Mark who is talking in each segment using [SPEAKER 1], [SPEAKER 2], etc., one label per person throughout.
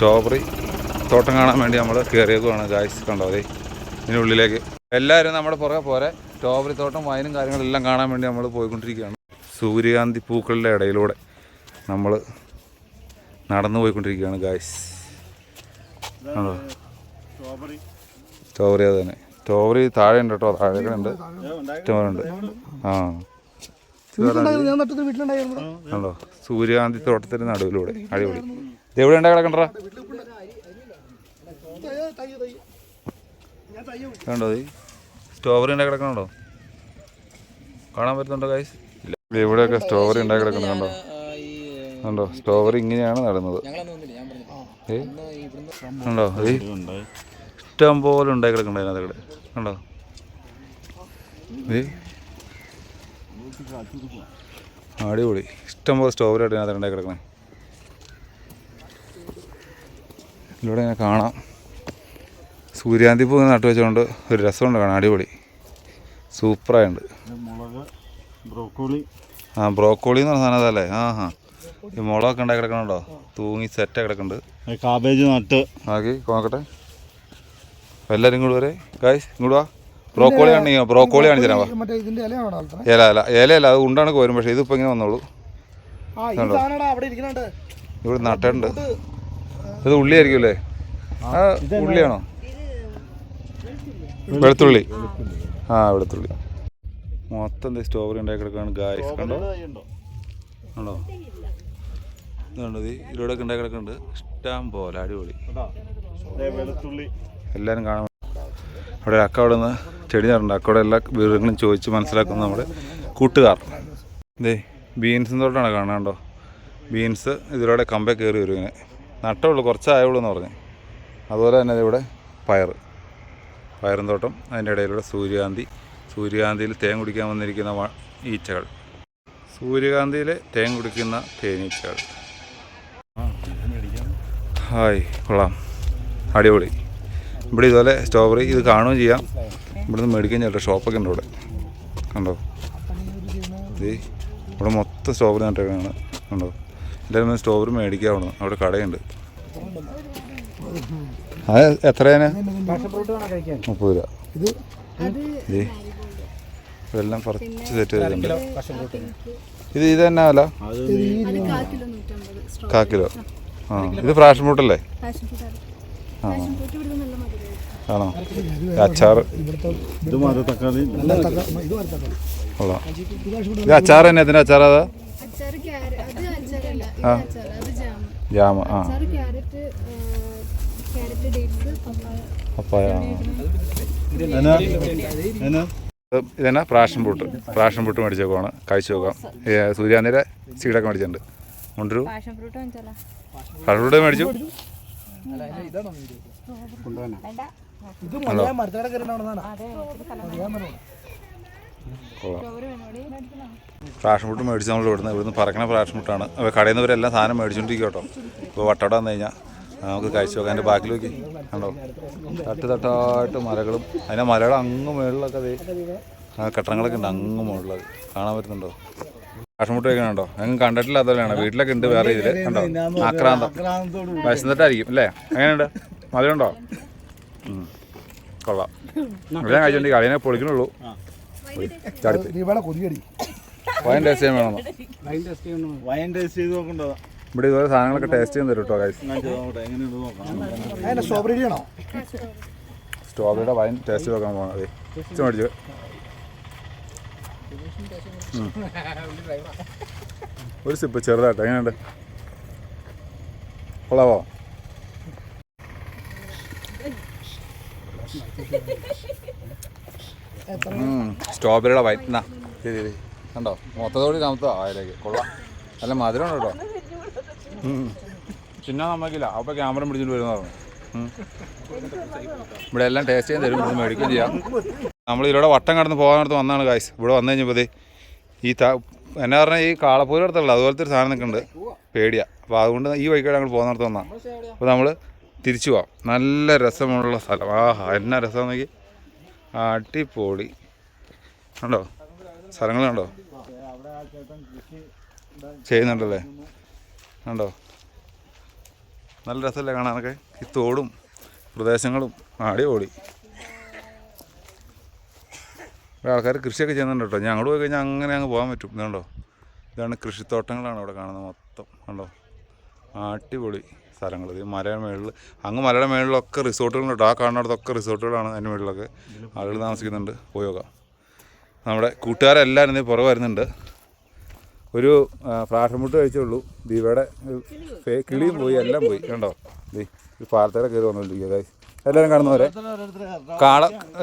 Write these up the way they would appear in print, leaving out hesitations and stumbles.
[SPEAKER 1] Strawberry തോട്ടം കാണാൻ വേണ്ടി നമ്മൾ കയറിയേക്കുവാണ് ഗായ്സ്. കണ്ടോ അതെ ഇതിനുള്ളിലേക്ക് എല്ലാവരും നമ്മുടെ പുറകെ പോരെ. സ്ട്രോബെറി തോട്ടം വയനും കാര്യങ്ങളെല്ലാം കാണാൻ വേണ്ടി നമ്മൾ പോയിക്കൊണ്ടിരിക്കുകയാണ്. സൂര്യകാന്തി പൂക്കളുടെ ഇടയിലൂടെ നമ്മൾ നടന്നു പോയിക്കൊണ്ടിരിക്കുകയാണ് ഗായ്സ്. ആണോ സ്ട്രോബെറി അത് തന്നെ. സ്ട്രോബെറി താഴെ ഉണ്ട് കേട്ടോ, താഴെയൊക്കെ ഉണ്ട്, ഇഷ്ടംപോലെ. ആ ആണോ സൂര്യകാന്തി തോട്ടത്തിൻ്റെ നടുവിലൂടെ അടിപൊളി. എവിടെ ഉണ്ടാ കിടക്കണ്ടാ കണ്ടോ ഈ സ്ട്രോബെറി ഉണ്ടായി കിടക്കണുണ്ടോ, കാണാൻ പറ്റുന്നുണ്ടോ ഗൈസ്? ഇല്ല, ഇവിടെയൊക്കെ സ്ട്രോബെറി ഉണ്ടായി കിടക്കുന്നുണ്ടോ? കണ്ടോ സ്ട്രോബെറി ഇങ്ങനെയാണ് നടന്നത്. കണ്ടോ ഈ ഇഷ്ടം പോലെ ഉണ്ടായി കിടക്കണ്ട അതിനകത്ത്. കണ്ടോ അടിപൊളി, ഇഷ്ടം പോലെ സ്ട്രോബെറി ആയിട്ട് അതിനകത്ത് ഉണ്ടായി കിടക്കണേ. ഇതിലൂടെ ഇങ്ങനെ കാണാം. സൂര്യകാന്തി പൂ നട്ടു വെച്ചുകൊണ്ട് ഒരു രസമുണ്ട് കാണാൻ, അടിപൊളി സൂപ്പറായുണ്ട്. ആ ബ്രോക്കോളി എന്ന് പറഞ്ഞ സാധനം അതല്ലേ? ഈ മുളകൊക്കെ ഉണ്ടാക്കി കിടക്കണുണ്ടോ, തൂങ്ങി സെറ്റായി കിടക്കുന്നുണ്ട്.
[SPEAKER 2] കാബേജ് നട്ട്
[SPEAKER 1] ആക്കി നോക്കട്ടെ. എല്ലാവരും ഇങ്ങോട്ട് വരെ ഗായ്സ്, ഇങ്ങോട്ട് വാ. ബ്രോക്കോളി കാണിക്കോ, ബ്രോക്കോളി കാണിച്ചു തരാം. ഇലയല്ല, അത് ഉണ്ടാണ് പോരും. പക്ഷേ ഇതിപ്പോൾ ഇങ്ങനെ വന്നോളൂ. ഇവിടെ നട്ടുണ്ട്. ഇത് ഉള്ളിയായിരിക്കും അല്ലേ? ആ ഉള്ളിയാണോ? വെളുത്തുള്ളി. ആ വെളുത്തുള്ളി. മൊത്തം സ്ട്രോബെറി ഉണ്ടാക്കി കിടക്കുകയാണ് ഗായ്സ്. കണ്ടോ കണ്ടോ ഇതുണ്ട്, ഇതിലൂടെയൊക്കെ ഉണ്ടാക്കി കിടക്കുന്നുണ്ട് ഇഷ്ടം പോലെ, അടിപൊളി. എല്ലാവരും കാണാൻ. അവിടെ ഒരു അക്ക അവിടെ നിന്ന് ചെടി നടുന്നുണ്ട്. അക്കയുടെ എല്ലാ വിവരങ്ങളും ചോദിച്ച് മനസ്സിലാക്കുന്ന നമ്മുടെ കൂട്ടുകാർ. ഇതേ ബീൻസിൻ്റെ തോട്ടാണ് കാണാണ്ടോ. ബീൻസ് ഇതിലൂടെ കമ്പേ കയറി വരും. ഇങ്ങനെ നട്ടുള്ളൂ, കുറച്ചായുള്ളൂ എന്ന് പറഞ്ഞ്. അതുപോലെ തന്നെ ഇവിടെ പയറും തോട്ടം, അതിൻ്റെ ഇടയിലൂടെ സൂര്യകാന്തിയിൽ തേൻ കുടിക്കാൻ വന്നിരിക്കുന്ന ഈച്ചകൾ, സൂര്യകാന്തിയിൽ തേൻ കുടിക്കുന്ന തേനീച്ചകൾ. ഹായ്, കൊള്ളാം, അടിപൊളി. ഇവിടെ ഇതുപോലെ സ്ട്രോബെറി ഇത് കാണുകയും ചെയ്യാം, ഇവിടുന്ന് മേടിക്കുകയും ചെയ്യാം. ഷോപ്പൊക്കെ ഉണ്ട് ഇവിടെ, കണ്ടോ? ഇവിടെ മൊത്തം സ്ട്രോബെറി നട്ടേക്കാണ്, കണ്ടോ? എല്ലാവരും സ്ട്രോബെറി മേടിക്കാവുന്നു. അവിടെ കടയുണ്ട്. അത് എത്രയാണ്? 30 രൂപ. ഇതെല്ലാം പറിച്ച് സെറ്റ് ചെയ്തിട്ടുണ്ട്. ഇത് തന്നെ അല്ല, 1/4 കിലോ. ആ ഇത് ഫ്രാഷൻ ഫ്രൂട്ട് അല്ലേ? ആ ആണോ? അച്ചാറ് കൊള്ളാം. ഇത് അച്ചാർ തന്നെ. ഇതിൻ്റെ അച്ചാർ അതാ? ആ ജാമ്. ആ പപ്പായ. ഇതന്നെ ഫ്രാഷൻ ഫ്രൂട്ട് മേടിച്ചേക്കുവാണ്, കഴിച്ചു നോക്കാം. സൂര്യാന്തിയുടെ സീഡൊക്കെ മേടിച്ചിട്ടുണ്ട്. കൊണ്ടൊരു പാഷൻ ഫ്രൂട്ട് മേടിച്ചു. ഫ്രാഷൻ ഫ്രൂട്ട് മേടിച്ച് നമ്മൾ ഇവിടുന്ന് പറക്കണ ഫ്രാഷൻ ഫ്രൂട്ടാണ്. അപ്പോൾ കടയിൽ നിന്ന് ഇവരെല്ലാം സാധനം മേടിച്ചുകൊണ്ടിരിക്കും കേട്ടോ. ഇപ്പോൾ വട്ടോടെ വന്നു കഴിഞ്ഞാൽ നമുക്ക് കഴിച്ചു നോക്കാം. അതിൻ്റെ ബാക്കിൽ നോക്കി കണ്ടോ, തട്ടായിട്ട് മലകളും. അതിൻ്റെ മലയുടെ അങ്ങ് മുകളിലൊക്കെ കെട്ടങ്ങളൊക്കെ ഉണ്ട്, അങ്ങ് മുകളിലത് കാണാൻ പറ്റുന്നുണ്ടോ? ഫ്രാഷൻ ഫ്രൂട്ട് കഴിക്കണുണ്ടോ? അങ്ങ് കണ്ടിട്ടില്ലാത്തവരാണ്, വീട്ടിലൊക്കെ ഉണ്ട് വേറെ ഇതിൽ. കണ്ടോ ആക്രാന്തം, വയസ്സന്നിട്ടായിരിക്കും അല്ലേ? അങ്ങനെയുണ്ട്, മധുരമുണ്ടോ? കൊള്ളാം. ഞാൻ കഴിച്ചോണ്ടി അതിനെ പൊളിക്കണുള്ളൂ. വൈൻ ടേസ്റ്റ് ചെയ്യാൻ വേണം. ഇവിടെ ഇതുപോലെ സാധനങ്ങളൊക്കെ ടേസ്റ്റ് ചെയ്യാൻ തരും കേട്ടോ ഗൈസ്. സ്ട്രോബെറിയുടെ വൈൻ ടേസ്റ്റ് നോക്കാൻ പോകണം. അതെ മേടിച്ചു. ഒരു സിപ്പ് ചെറുതായിട്ട്. എങ്ങനെയുണ്ട്? കൊള്ളാവോ? സ്ട്രോബെറിയുടെ വൈൻ എന്നാ ശരി കണ്ടോ, മൊത്തത്തോടി താമസോ അതിലേക്ക്. കൊള്ളാം, നല്ല മധുരമാണ് കേട്ടോ. ചിന്ന നമ്മക്കില്ല, അപ്പോൾ ക്യാമറ പിടിച്ചിട്ട് വരുന്ന പറഞ്ഞു. ഇവിടെ എല്ലാം ടേസ്റ്റ് ചെയ്യാൻ തരും, ഇത് മേടിക്കുകയും ചെയ്യാം. നമ്മൾ ഇതിലൂടെ വട്ടം കടന്ന് പോകാനടുത്ത് വന്നതാണ് ഗായ്സ്. ഇവിടെ വന്നു കഴിഞ്ഞപ്പോൾ ഈ എന്നാ പറഞ്ഞാൽ ഈ കാളപ്പൂര് അടുത്തുള്ള അതുപോലത്തെ ഒരു സാധനം നിൽക്കുന്നുണ്ട്, പേടിയാണ്. അപ്പോൾ അതുകൊണ്ട് ഈ വഴിക്കാട് ഞങ്ങൾ പോകുന്നിടത്ത് വന്നാൽ. അപ്പോൾ നമ്മൾ തിരിച്ചു പോവാം. നല്ല രസമുള്ള സ്ഥലം. ആഹാ എന്നാ രസം നോക്കി, അടിപൊളി. കണ്ടോ സ്ഥലങ്ങൾ കണ്ടോ, ചെയ്യുന്നുണ്ടല്ലേ? കണ്ടോ നല്ല രസമല്ലേ കാണാനൊക്കെ. ഈ തോടും പ്രദേശങ്ങളും അടിപൊളി. ആൾക്കാർ കൃഷിയൊക്കെ ചെയ്യുന്നുണ്ട് കേട്ടോ. ഞാൻ അങ്ങോട്ട് പോയി കഴിഞ്ഞാൽ അങ്ങനെ അങ്ങ് പോകാൻ പറ്റും. ഇതുണ്ടോ, ഇതാണ് കൃഷിത്തോട്ടങ്ങളാണ് ഇവിടെ കാണുന്നത് മൊത്തം. കണ്ടോ, അടിപൊളി സ്ഥലങ്ങൾ. ഇത് മലയുടെ മേളിൽ, അങ്ങ് മലയുടെ മേളിലൊക്കെ റിസോർട്ടുകളുണ്ട് കേട്ടോ. ആ കാണുന്നിടത്തൊക്കെ റിസോർട്ടുകളാണ്. അതിൻ്റെ മേളിലൊക്കെ ആളുകൾ താമസിക്കുന്നുണ്ട്. പോയി നോക്കാം. നമ്മുടെ കൂട്ടുകാരെല്ലാവരും ഇതിന് പുറകെ വരുന്നുണ്ട്. ഒരു പ്രാഷമുട്ട് കഴിച്ചുള്ളൂ. ദീപയുടെ കിളിയും പോയി, എല്ലാം പോയി. കണ്ടോ, ഈ പാലത്തേടെ കയറി വന്നുകൊണ്ടിരിക്കുക. എല്ലാവരും കാണുന്നവരെ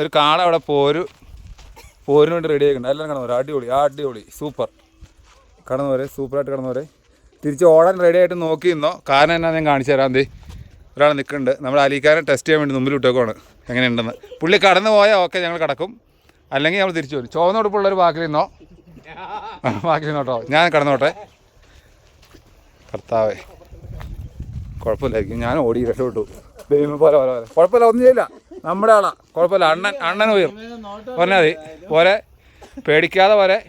[SPEAKER 1] ഒരു കാള അവിടെ പോരിന് വേണ്ടി റെഡി ആയിട്ടുണ്ട്. എല്ലാവരും കാണുന്നവരെ അടിപൊളി സൂപ്പർ. കാണുന്നവരെ സൂപ്പറായിട്ട് കാണുന്നവരെ തിരിച്ച് ഓടാൻ റെഡി ആയിട്ട് നോക്കി നിന്നോ. കാരണം എന്നാ ഞാൻ കാണിച്ചു തരാം. ഒരാൾ നിൽക്കുന്നുണ്ട്. നമ്മൾ അലിക്കാരനെ ടെസ്റ്റ് ചെയ്യാൻ വേണ്ടി മുമ്പിൽ വിട്ടേക്കുവാണ് എങ്ങനെയുണ്ടെന്ന്. പുള്ളി കടന്നു പോയാൽ ഓക്കെ, ഞങ്ങൾ കിടക്കും. അല്ലെങ്കിൽ നമ്മൾ തിരിച്ചു വരും. ചുവന്ന ഉടുപ്പുള്ളവർ ബാക്കിൽ നിന്നോ, ഞാൻ കടന്നോട്ടെ. കർത്താവേ, കുഴപ്പമില്ലായിരിക്കും. ഞാൻ ഓടി രക്ഷപ്പെട്ടു. ദൈവം പോലെ കുഴപ്പമില്ല, ഒന്നും ചെയ്യില്ല. നമ്മുടെ ആളാ, കുഴപ്പമില്ല. അണ്ണൻ ഉയരും പറഞ്ഞാൽ മതി. പോരെ, പേടിക്കാതെ പോരെ.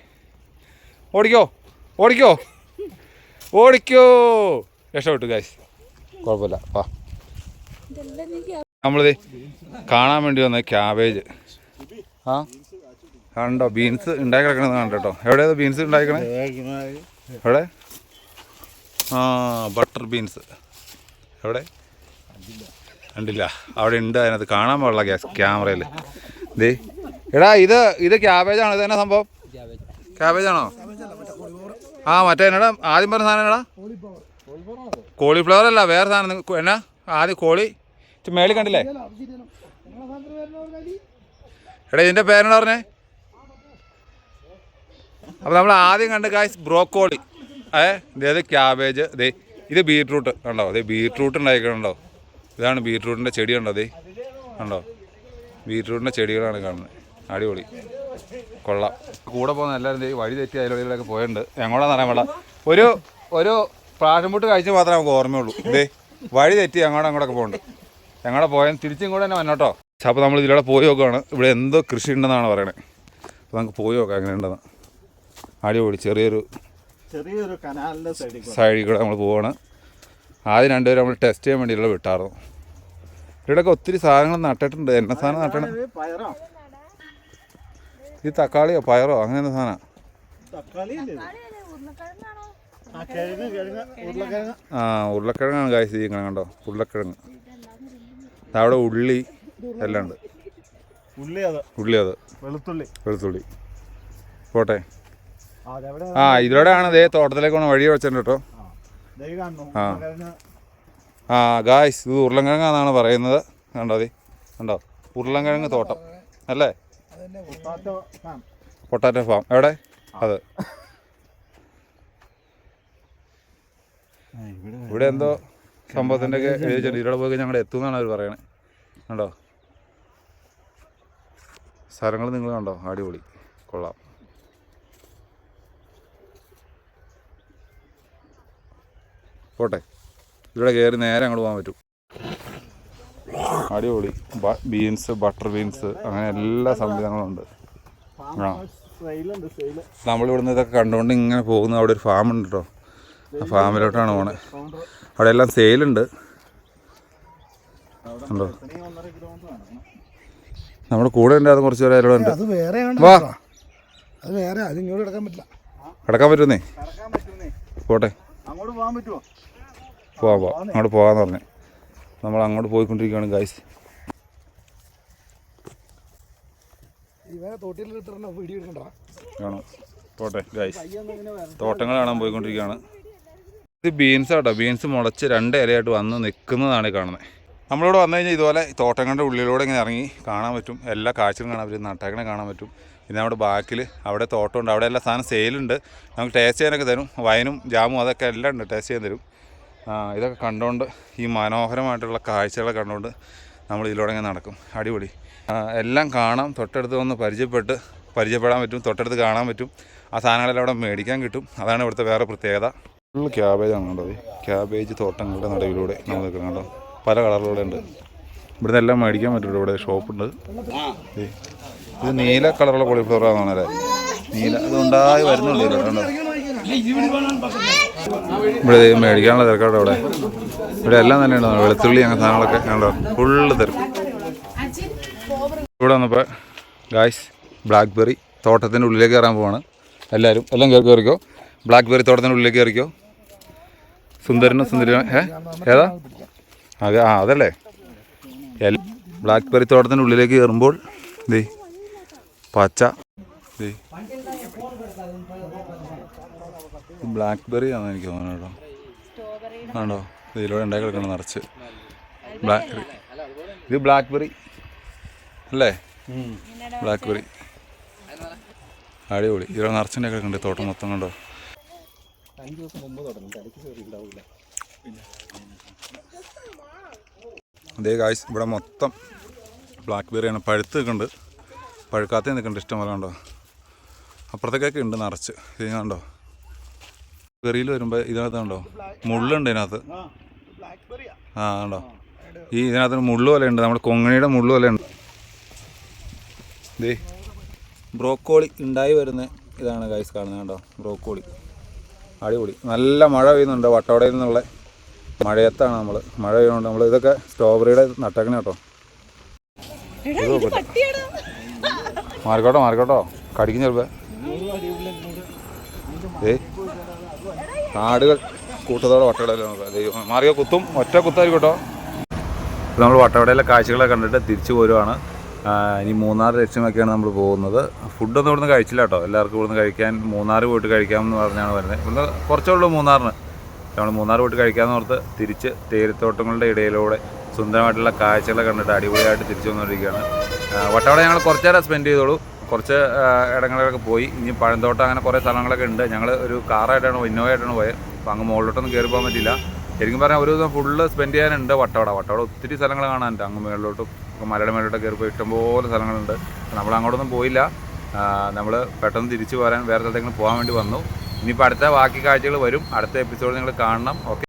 [SPEAKER 1] ഓടിക്കോ രക്ഷപ്പെട്ടു ഗൈസ്. കുഴപ്പമില്ല. വാ, നമ്മളിത് കാണാൻ വേണ്ടി വന്ന ക്യാബേജ്. കണ്ടോ, ബീൻസ് ഉണ്ടാക്കി കിടക്കണത് കണ്ടോ. എവിടെയാ ബീൻസ് ഉണ്ടാക്കണേ? എവിടെ? ബട്ടർ ബീൻസ് എവിടെ? കണ്ടില്ല, അവിടെ ഉണ്ട്. അതിനകത്ത് കാണാൻ പാടില്ല ക്യാമറയിൽ. എടാ, ഇത് ക്യാബേജാണോ? ഇത് തന്നെ സംഭവം? ക്യാബേജാണോ? മറ്റേ എന്നടാ ആദ്യം പറഞ്ഞ സാധനം എന്നടാ? കോളിഫ്ലവർ അല്ല, വേറെ സാധനം. എന്നാ ആദ്യം കോളി മേളിൽ കണ്ടില്ലേ? എടാ, ഇതിൻ്റെ പേരെന്നാ പറഞ്ഞേ? അപ്പോൾ നമ്മൾ ആദ്യം കണ്ട് ഗായ്സ് ബ്രോക്കോളി. ഇതേത് ക്യാബേജ്. ഇത് ബീറ്റ്റൂട്ട് കണ്ടോ. ബീറ്റ്റൂട്ട് ഉണ്ടായിക്കണുണ്ടോ? ഇതാണ് ബീറ്റ്റൂട്ടിൻ്റെ ചെടി കണ്ടോ. കണ്ടോ, ബീറ്റ്റൂട്ടിൻ്റെ ചെടികളാണ് കാണുന്നത്. അടിപൊളി, കൊള്ളാം. കൂടെ പോകുന്ന എല്ലാവരും വഴി തെറ്റി അതിലൊക്കെ പോയിട്ടുണ്ട്. എങ്ങോട്ടാന്ന് അറിയാൻ പാടില്ല. ഒരു പ്രാഷമുട്ട് കഴിച്ച് മാത്രമേ നമുക്ക് ഓർമ്മയുള്ളൂ. വഴി തെറ്റി അങ്ങോട്ടൊക്കെ പോകുന്നുണ്ട്. എങ്ങോട്ട് പോയാൽ തിരിച്ചും കൂടെ തന്നെ വന്നോട്ടോ. അപ്പോൾ നമ്മൾ ഇതിലൂടെ പോയി നോക്കുകയാണ്. ഇവിടെ എന്തോ കൃഷി ഉണ്ടെന്നാണ് പറയണത്. അപ്പോൾ നമുക്ക് പോയി നോക്കാം എങ്ങനെ ഉണ്ടെന്ന്. അടിപൊളി. ചെറിയൊരു സൈഡിൽ കൂടെ നമ്മൾ പോവാണ്. ആദ്യം രണ്ടുപേരും നമ്മൾ ടെസ്റ്റ് ചെയ്യാൻ വേണ്ടിയുള്ള വിട്ടായിരുന്നു. ഇവിടെയൊക്കെ ഒത്തിരി സാധനങ്ങൾ നട്ടിട്ടുണ്ട്. എന്ന സാധനം നട്ടണം? ഈ തക്കാളിയോ പയറോ അങ്ങനെ സാധനം? ഉരുളക്കിഴങ്ങാണ് കാഴ്ച ചെയ്യുന്നത്. കണ്ടോ, ഉരുളക്കിഴങ്ങ്. അവിടെ ഉള്ളി എല്ലാം ഉണ്ട്. ഉള്ളി അത് വെളുത്തുള്ളി. പോട്ടെ. ഇതിലൂടെയാണ് തോട്ടത്തിലേക്ക് ഒന്ന് വഴി വെച്ചിട്ടുണ്ട് കേട്ടോ. ഗായ്സ്, ഇത് ഉരുളക്കിഴങ്ങാന്നാണ് പറയുന്നത്. കണ്ടോ ഉരുളക്കിഴങ്ങ് തോട്ടം അല്ലേ? Potato farm. എവിടെ? അത് ഇവിടെ എന്തോ സംഭവത്തിൻ്റെ ഒക്കെ എഴുതിച്ചിട്ടുണ്ട്. ഇവിടെ പോയി ഞങ്ങൾ എത്തുമെന്നാണ് അവർ പറയണത്. കണ്ടോ സ്ഥലങ്ങൾ നിങ്ങൾ കണ്ടോ, അടിപൊളി, കൊള്ളാം. പോട്ടെ, ഇവിടെ കയറി നേരെ അങ്ങോട്ട് പോകാൻ പറ്റും. അടിപൊളി. ബീൻസ്, ബട്ടർ ബീൻസ്, അങ്ങനെ എല്ലാ സംവിധാനങ്ങളും ഉണ്ട്. നമ്മളിവിടുന്ന് ഇതൊക്കെ കണ്ടുകൊണ്ട് ഇങ്ങനെ പോകുന്നു. അവിടെ ഒരു ഫാം ഉണ്ട് കേട്ടോ. ആ ഫാമിലോട്ടാണ് പോണേ. അവിടെ എല്ലാം സെയിലുണ്ട്. ഉണ്ടോ? നമ്മുടെ കൂടെ ഉണ്ടായിരുന്നു കുറച്ച് പേര് അതിലൂടെ ഉണ്ട്. വാ, കിടക്കാൻ പറ്റുന്നേ. പോട്ടെ, പോവാം. അങ്ങോട്ട് പോകാമെന്ന് പറഞ്ഞേ. നമ്മൾ അങ്ങോട്ട് പോയിക്കൊണ്ടിരിക്കുകയാണ് ഗൈസ്. കാണാം. പോട്ടെ ഗൈസ്, തോട്ടങ്ങൾ കാണാൻ പോയിക്കൊണ്ടിരിക്കുകയാണ്. ഇത് ബീൻസ് കേട്ടോ. ബീൻസ് മുളച്ച് 2 ഇലയായിട്ട് വന്ന് നിൽക്കുന്നതാണ് കാണുന്നത്. നമ്മളിവിടെ വന്നു കഴിഞ്ഞാൽ ഇതുപോലെ തോട്ടങ്ങളുടെ ഉള്ളിലൂടെ ഇങ്ങനെ ഇറങ്ങി കാണാൻ പറ്റും. എല്ലാ കാഴ്ചകളും കാണാൻ പറ്റും. നട്ടാക്കണെ കാണാൻ പറ്റും. പിന്നെ നമ്മുടെ ബാക്കിൽ അവിടെ തോട്ടമുണ്ട്. അവിടെ എല്ലാ സാധനം സെയിലുണ്ട്. നമുക്ക് ടേസ്റ്റ് ചെയ്യാനൊക്കെ തരും. വൈനും ജാമും അതൊക്കെ എല്ലാം ഉണ്ട്, ടേസ്റ്റ് ചെയ്യാൻ തരും. ഇതൊക്കെ കണ്ടുകൊണ്ട്, ഈ മനോഹരമായിട്ടുള്ള കാഴ്ചകളെ കണ്ടുകൊണ്ട് നമ്മൾ ഇതിലൂടെ ഇങ്ങനെ നടക്കും. അടിപൊളി. എല്ലാം കാണാം. തൊട്ടടുത്ത് വന്ന് പരിചയപ്പെടാൻ പറ്റും. തൊട്ടടുത്ത് കാണാൻ പറ്റും. ആ സാധനങ്ങളെല്ലാം അവിടെ മേടിക്കാൻ കിട്ടും. അതാണ് ഇവിടുത്തെ വേറെ പ്രത്യേകത. ഫുൾ ക്യാബേജാണ് കണ്ടത്. ക്യാബേജ് തോട്ടങ്ങളുടെ നടുവിലൂടെ നമ്മൾ നിൽക്കണം കേട്ടോ. പല കളറിലൂടെ ഉണ്ട്. ഇവിടുന്ന് എല്ലാം മേടിക്കാൻ പറ്റുള്ളൂ. ഇവിടെ ഷോപ്പുണ്ട്. ഇത് നീല കളറുള്ള കോളിഫ്ലവർ ആണെന്നല്ലേ? നീല, ഇത് ഉണ്ടായി വരുന്നുണ്ട്. ഇവിടെ മേടിക്കാനുള്ള തിരക്കാട്ടോ ഇവിടെ. ഇവിടെ എല്ലാം തന്നെ ഉണ്ടോ, വെളുത്തുള്ളി അങ്ങനെ സാധനങ്ങളൊക്കെ കണ്ടോ, ഫുള്ള് തിരക്ക്. ഇവിടെ വന്നപ്പോൾ ഗായ്സ് ബ്ലാക്ക്ബെറി തോട്ടത്തിൻ്റെ ഉള്ളിലേക്ക് കയറാൻ പോവാണ് എല്ലാവരും. എല്ലാം കയറിക്കോ, ബ്ലാക്ക്ബെറി തോട്ടത്തിൻ്റെ ഉള്ളിലേക്ക് കയറിക്കോ. സുന്ദരനും സുന്ദരനും ഏതാ അതെ, അതല്ലേ ബ്ലാക്ക്ബെറി തോട്ടത്തിൻ്റെ ഉള്ളിലേക്ക് കയറുമ്പോൾ ദേ പച്ച ദേ ബ്ലാക്ക്ബെറി ആണെന്ന് എനിക്ക് തോന്നുന്നു കേട്ടോ. ആണോ, ഇതിലൂടെ ഉണ്ടാക്കി കിടക്കണം നിറച്ച് ബ്ലാക്ക്ബെറി. ഇത് ബ്ലാക്ക്ബെറി അല്ലേ, ബ്ലാക്ക്ബെറി അടിപൊളി. ഇതിലൂടെ നിറച്ചുണ്ടാക്കി കിടക്കുന്നുണ്ട് തോട്ടം മൊത്തം കണ്ടോ. അതേ ഗായ്സ് ഇവിടെ മൊത്തം ബ്ലാക്ക്ബെറിയാണ്. പഴുത്ത് നിൽക്കുന്നുണ്ട്, പഴുക്കാത്ത നിൽക്കുന്നുണ്ട് ഇഷ്ടം പോലെ കണ്ടോ. അപ്പുറത്തേക്കൊക്കെ ഉണ്ട് നിറച്ച്. ഇത് കണ്ടോ, ബെറിയിൽ വരുമ്പോൾ ഇതിനകത്ത് കണ്ടോ മുള്ളുണ്ട് ഇതിനകത്ത്. ആ കണ്ടോ, ഈ ഇതിനകത്ത് മുള്ളു പോലെ ഉണ്ട്, നമ്മുടെ കൊങ്ങണിയുടെ മുള്ളു പോലെ ഉണ്ട്. ദേ ബ്രോക്കോളി ഉണ്ടായി വരുന്ന ഇതാണ് ഗൈസ് കാണുന്നത് കണ്ടോ, ബ്രോക്കോളി അടിപൊളി. നല്ല മഴ പെയ്യുന്നുണ്ട്, വട്ടവടയിൽ നിന്നുള്ള മഴയത്താണ് നമ്മൾ. മഴ പെയ്യുന്നുണ്ട്. നമ്മൾ ഇതൊക്കെ സ്ട്രോബെറിയുടെ നട്ടക്കണ കേട്ടോ. മാറിക്കോട്ടോ കടിക്കും ചിലപ്പോൾ. ആടുകൾ കൂട്ടത്തോടെ വട്ടവടയിൽ നോക്കാം. മാറിയോ, കുത്തും, ഒറ്റ കുത്തായിരിക്കട്ടോ. നമ്മൾ വട്ടവടയിലെ കാഴ്ചകളൊക്കെ കണ്ടിട്ട് തിരിച്ചു പോരുവാണ്. ഇനി മൂന്നാർ ലക്ഷ്യമാക്കിയാണ് നമ്മൾ പോകുന്നത്. ഫുഡൊന്നും ഇവിടുന്ന് കഴിച്ചില്ല കേട്ടോ. എല്ലാവർക്കും ഇവിടുന്ന് കഴിക്കാൻ മൂന്നാർ പോയിട്ട് കഴിക്കാമെന്ന് പറഞ്ഞാണ് വരുന്നത്. ഇവിടുന്ന് കുറച്ചേ ഉള്ളൂ മൂന്നാറിന്. നമ്മൾ മൂന്നാർ പോയിട്ട് കഴിക്കാമെന്ന് ഓർത്ത് തിരിച്ച് തേയിലത്തോട്ടങ്ങളുടെ ഇടയിലൂടെ സുന്ദരമായിട്ടുള്ള കാഴ്ചകളൊക്കെ കണ്ടിട്ട് അടിപൊളിയായിട്ട് തിരിച്ചു വന്നുകൊണ്ടിരിക്കുകയാണ്. വട്ടവട ഞങ്ങൾ കുറച്ച് നേരം സ്പെൻഡ് ചെയ്തോളൂ. കുറച്ച് ഇടങ്ങളിലൊക്കെ പോയി. ഇനി പഴന്തോട്ടം അങ്ങനെ കുറേ സ്ഥലങ്ങളൊക്കെ ഉണ്ട്. ഞങ്ങൾ ഒരു കാറായിട്ടാണ്, ഇന്നോവയായിട്ടാണ് പോയത്. അപ്പോൾ അങ്ങ് മുകളിലോട്ടൊന്നും കയറി പോകാൻ പറ്റില്ല. ശരിക്കും പറഞ്ഞാൽ ഒരു ദിവസം ഫുള്ള് സ്പെൻഡ് ചെയ്യാനുണ്ട് വട്ടവട. ഒത്തിരി സ്ഥലങ്ങൾ കാണാനുണ്ട്. അങ്ങ് മുകളിലോട്ടും മലയുടെ മേലോട്ട് കയറി പോയി ഇഷ്ടംപോലെ സ്ഥലങ്ങളുണ്ട്. നമ്മൾ അങ്ങോട്ടൊന്നും പോയില്ല. നമ്മൾ പെട്ടെന്ന് തിരിച്ചു പോരാൻ വേറെ സ്ഥലത്തേക്ക് പോകാൻ വേണ്ടി വന്നു. ഇനിയിപ്പോൾ അടുത്ത ബാക്കി കാഴ്ചകൾ വരും. അടുത്ത എപ്പിസോഡ് നിങ്ങൾ കാണണം. ഓക്കെ.